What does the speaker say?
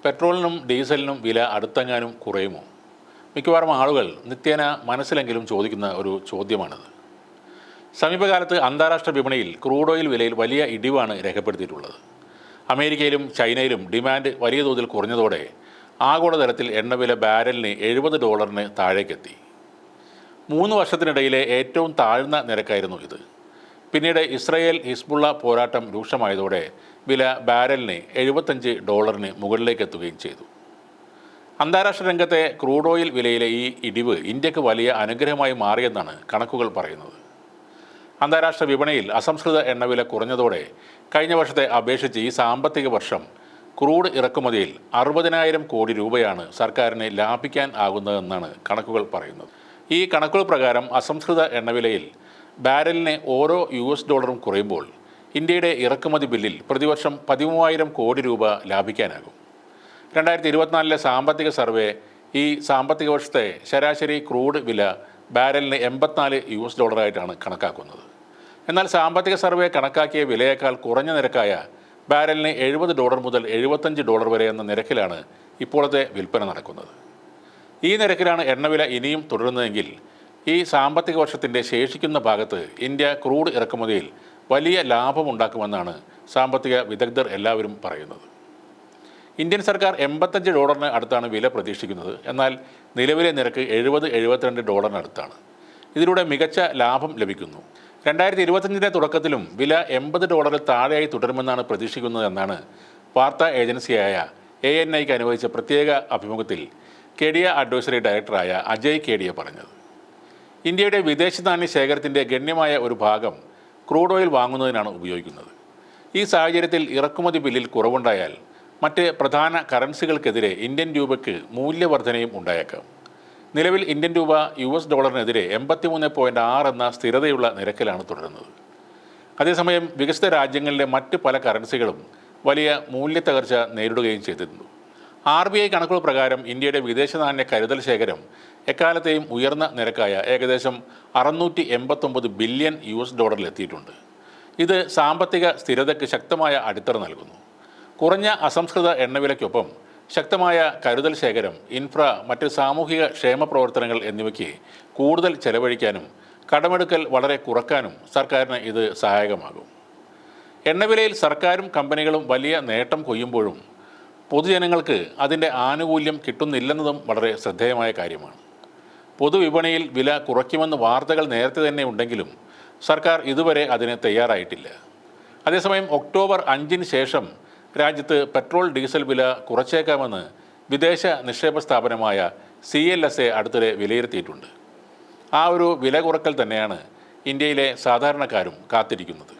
പെട്രോളിനും ഡീസലിനും വില അടുത്തെങ്ങാനും കുറയുമോ? മിക്കവാറും ആളുകൾ നിത്യേന മനസ്സിലെങ്കിലും ചോദിക്കുന്ന ഒരു ചോദ്യമാണിത്. സമീപകാലത്ത് അന്താരാഷ്ട്ര വിപണിയിൽ ക്രൂഡ് ഓയിൽ വിലയിൽ വലിയ ഇടിവാണ് രേഖപ്പെടുത്തിയിട്ടുള്ളത്. അമേരിക്കയിലും ചൈനയിലും ഡിമാൻഡ് വലിയ തോതിൽ കുറഞ്ഞതോടെ ആഗോളതലത്തിൽ എണ്ണവില ബാരലിന് $70 താഴേക്കെത്തി. 3 വർഷത്തിനിടയിലെ ഏറ്റവും താഴ്ന്ന നിരക്കായിരുന്നു ഇത്. പിന്നീട് ഇസ്രയേൽ ഹിസ്ബുള്ള പോരാട്ടം രൂക്ഷമായതോടെ വില ബാരലിന് $75 മുകളിലേക്ക് എത്തുകയും ചെയ്തു. അന്താരാഷ്ട്ര രംഗത്തെ ക്രൂഡ് ഓയിൽ വിലയിലെ ഈ ഇടിവ് ഇന്ത്യക്ക് വലിയ അനുഗ്രഹമായി മാറിയെന്നാണ് കണക്കുകൾ പറയുന്നത്. അന്താരാഷ്ട്ര വിപണിയിൽ അസംസ്കൃത എണ്ണവില കുറഞ്ഞതോടെ കഴിഞ്ഞ വർഷത്തെ അപേക്ഷിച്ച് ഈ സാമ്പത്തിക വർഷം ക്രൂഡ് ഇറക്കുമതിയിൽ 60,000 കോടി രൂപയാണ് സർക്കാരിന് ലാഭിക്കാൻ ആകുന്നതെന്നാണ് കണക്കുകൾ പറയുന്നത്. ഈ കണക്കുകൾ പ്രകാരം അസംസ്കൃത എണ്ണവിലയിൽ ബാരലിന് ഓരോ $USD കുറയുമ്പോൾ ഇന്ത്യയുടെ ഇറക്കുമതി ബില്ലിൽ പ്രതിവർഷം 13,000 കോടി രൂപ ലാഭിക്കാനാകും. 2024 സാമ്പത്തിക സർവേ ഈ സാമ്പത്തിക വർഷത്തെ ശരാശരി ക്രൂഡ് വില ബാരലിന് $84 ആയിട്ടാണ് കണക്കാക്കുന്നത്. എന്നാൽ സാമ്പത്തിക സർവേ കണക്കാക്കിയ വിലയേക്കാൾ കുറഞ്ഞ നിരക്കായ ബാരലിന് $70 മുതൽ $75 വരെ എന്ന നിരക്കിലാണ് ഇപ്പോഴത്തെ വിൽപ്പന നടക്കുന്നത്. ഈ നിരക്കിലാണ് എണ്ണവില ഇനിയും തുടരുന്നതെങ്കിൽ ഈ സാമ്പത്തിക വർഷത്തിൻ്റെ ശേഷിക്കുന്ന ഭാഗത്ത് ഇന്ത്യ ക്രൂഡ് ഇറക്കുമതിയിൽ വലിയ ലാഭമുണ്ടാക്കുമെന്നാണ് സാമ്പത്തിക വിദഗ്ധർ എല്ലാവരും പറയുന്നത്. ഇന്ത്യൻ സർക്കാർ $85 അടുത്താണ് വില പ്രതീക്ഷിക്കുന്നത്. എന്നാൽ നിലവിലെ നിരക്ക് $70-72 അടുത്താണ്. ഇതിലൂടെ മികച്ച ലാഭം ലഭിക്കുന്നു. 2025 തുടക്കത്തിലും വില $80 താഴെയായി തുടരുമെന്നാണ് പ്രതീക്ഷിക്കുന്നതെന്നാണ് വാർത്താ ഏജൻസിയായ ANIക്ക് അനുവദിച്ച പ്രത്യേക അഭിമുഖത്തിൽ കേഡിയ അഡ്വൈസറി ഡയറക്ടറായ അജയ് കേഡിയ പറഞ്ഞത്. ഇന്ത്യയുടെ വിദേശ നാണ്യ ശേഖരത്തിൻ്റെ ഗണ്യമായ ഒരു ഭാഗം ക്രൂഡ് ഓയിൽ വാങ്ങുന്നതിനാണ് ഉപയോഗിക്കുന്നത്. ഈ സാഹചര്യത്തിൽ ഇറക്കുമതി ബില്ലിൽ കുറവുണ്ടായാൽ മറ്റ് പ്രധാന കറൻസികൾക്കെതിരെ ഇന്ത്യൻ രൂപയ്ക്ക് മൂല്യവർധനയും ഉണ്ടായേക്കാം. നിലവിൽ ഇന്ത്യൻ രൂപ $USDനെതിരെ 83.6 എന്ന സ്ഥിരതയുള്ള നിരക്കിലാണ് തുടരുന്നത്. അതേസമയം വികസിത രാജ്യങ്ങളിലെ മറ്റ് പല കറൻസികളും വലിയ മൂല്യത്തകർച്ച നേരിടുകയും ചെയ്തിരുന്നു. RBI കണക്കുകൾ പ്രകാരം ഇന്ത്യയുടെ വിദേശ നാണ്യ കരുതൽ ശേഖരം എക്കാലത്തെയും ഉയർന്ന നിരക്കായ ഏകദേശം $689 ബില്യൺ എത്തിയിട്ടുണ്ട്. ഇത് സാമ്പത്തിക സ്ഥിരതയ്ക്ക് ശക്തമായ അടിത്തറ നൽകുന്നു. കുറഞ്ഞ അസംസ്കൃത എണ്ണവിലയ്ക്കൊപ്പം ശക്തമായ കരുതൽ ശേഖരം, മറ്റ് സാമൂഹിക ക്ഷേമ പ്രവർത്തനങ്ങൾ എന്നിവയ്ക്ക് കൂടുതൽ ചെലവഴിക്കാനും കടമെടുക്കൽ വളരെ കുറക്കാനും സർക്കാരിന് ഇത് സഹായകമാകും. എണ്ണവിലയിൽ സർക്കാരും കമ്പനികളും വലിയ നേട്ടം കൊയ്യുമ്പോഴും പൊതുജനങ്ങൾക്ക് അതിൻ്റെ ആനുകൂല്യം കിട്ടുന്നില്ലെന്നതും വളരെ ശ്രദ്ധേയമായ കാര്യമാണ്. പൊതുവിപണിയിൽ വില കുറയ്ക്കുമെന്ന് വാർത്തകൾ നേരത്തെ തന്നെ ഉണ്ടെങ്കിലും സർക്കാർ ഇതുവരെ അതിന് തയ്യാറായിട്ടില്ല. അതേസമയം ഒക്ടോബർ 5 ശേഷം രാജ്യത്ത് പെട്രോൾ ഡീസൽ വില കുറച്ചേക്കാമെന്ന് വിദേശ നിക്ഷേപ സ്ഥാപനമായ CLSA അടുത്തിടെ വിലയിരുത്തിയിട്ടുണ്ട്. ആ ഒരു വില കുറക്കൽ തന്നെയാണ് ഇന്ത്യയിലെ സാധാരണക്കാരും കാത്തിരിക്കുന്നത്.